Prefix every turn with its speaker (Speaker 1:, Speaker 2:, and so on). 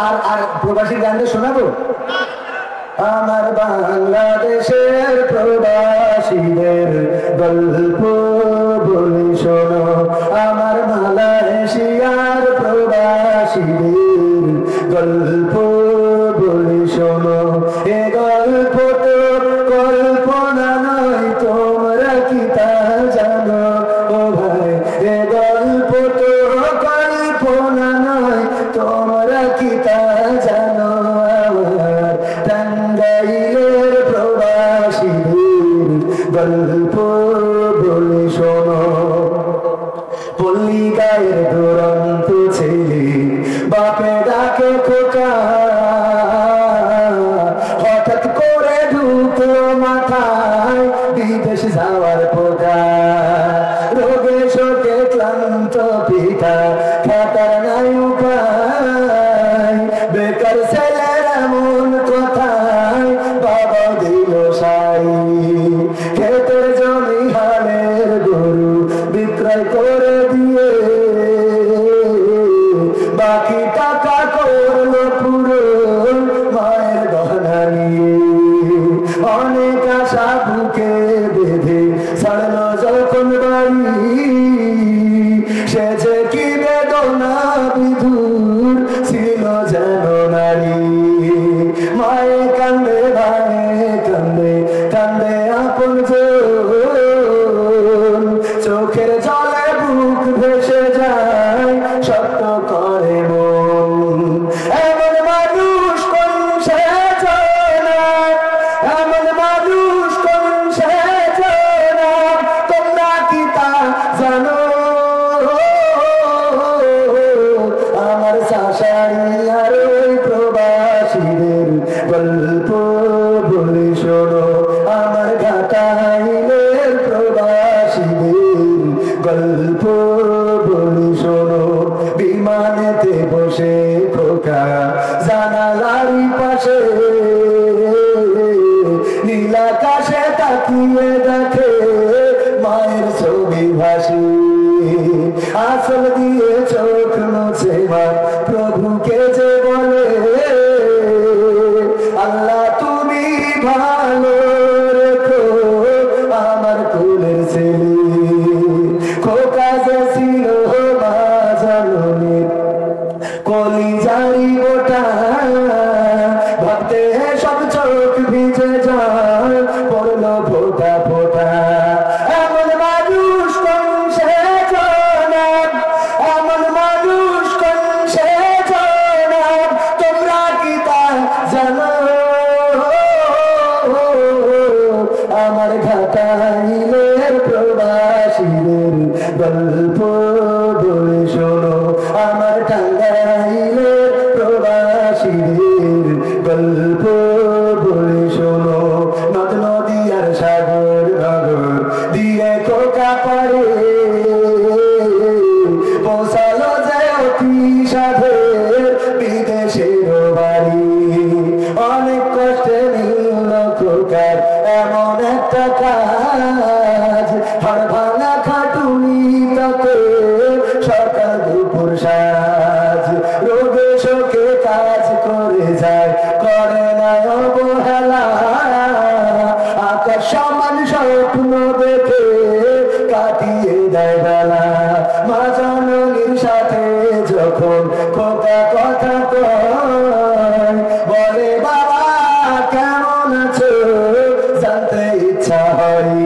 Speaker 1: আর আর প্রবাসী গানটা শোনাবো। আমার বাংলাদেশের প্রবাসীদের গল্প বলি শোনো, আমার মালয়েশিয়ার প্রবাসীদের গল্প বলি শোনো। এ গল্প তো কল্পনা নয়, তোমরা কি তা জানো? ও ভাই, এ গল্প তো কল্পনা নয়, তোমরা কি তা জানো? টাঙ্গাইলের প্রবাসীদের গল্প বলে শোনো। পল্লী গায়ের দুরন্ত ছেলে বাপে ডাকে খোকা, হঠাৎ করে ঢুকলো মাথায় বিদেশ যাওয়ার পোকা। রোগে শোকে ক্লান্ত পিতা, খাতার নাই উপায়, বেকার ছেলের এমন কথায় বাবা দিল সাই। ক্ষেতের জমি হালের গরু বিক্রয় করে দিয়ে বাকি টাকা করলো পুরো মায়ের গহনা নিয়ে। অনেক আশা বুকে বেঁধে ছাড়লো যখন বাড়ি, সে যে কি বেদনা বিধুর ছিল যেন নারী। মায়ে কান্দে ভাইয়ে কান্দে, কান্দে আপন জন, চোখের জলে বুক ভেসে যায়, সত্য করে মন। এমন মানুষ কোন সে জানে, এমন মানুষ কোন সে জানে, তোমরা কি তা জানো? আমার শাশুড়িয়ার ওই প্রবাসীদের গল্প বলে শোনো, আমার ঘাটাইলের প্রবাসীদের গল্প বলে শোনো। বিমানেতে বসে খোকা জানালার পাশে, নীলাকাশে তাকিয়ে দেখে মায়ের ছবি ভাসে। আসল দিয়ে চোখ মুছে মা প্রভুকে যে বলে, আল্লাহ তুমি ভালো রেখো আমার কুলের ছেলে। খোকা যে ছিল মা জননী কলিজারি গোটা, ভাবতে সব চোখ ভিজে যায়, পড়লো ফোটা ফোটা। এমন মানুষ কোন সে জানে, এমন মানুষ কোন সে জানে, তোমরা কি তা জানো? আমার ঘাটাইলের প্রবাসীদের গল্প বলে শোনো, আমার টাঙ্গাইলের প্রবাসীদের গল্প বলে শোনো। নদ নদী আর সাগর নগর দিয়ে খোকা পারে পৌঁছালো যে অতি সাধের বিদেশের বাড়ি। অনেক কষ্টে নিল খোকার এমন একটা কাজ, হাড় ভাঙা খাটুনি তাকে সকাল দুপুর সাজ। রোগে শোকে কাজ করে যায়, করে না অবহেলা, আকাশ সমান স্বপ্ন দেখে কাটিয়ে দেয় বেলা। মা জননীর সাথে যখন খোকা কথা কয়, বলে বাবা কেমন আছো, জানতে ইচ্ছা হয়।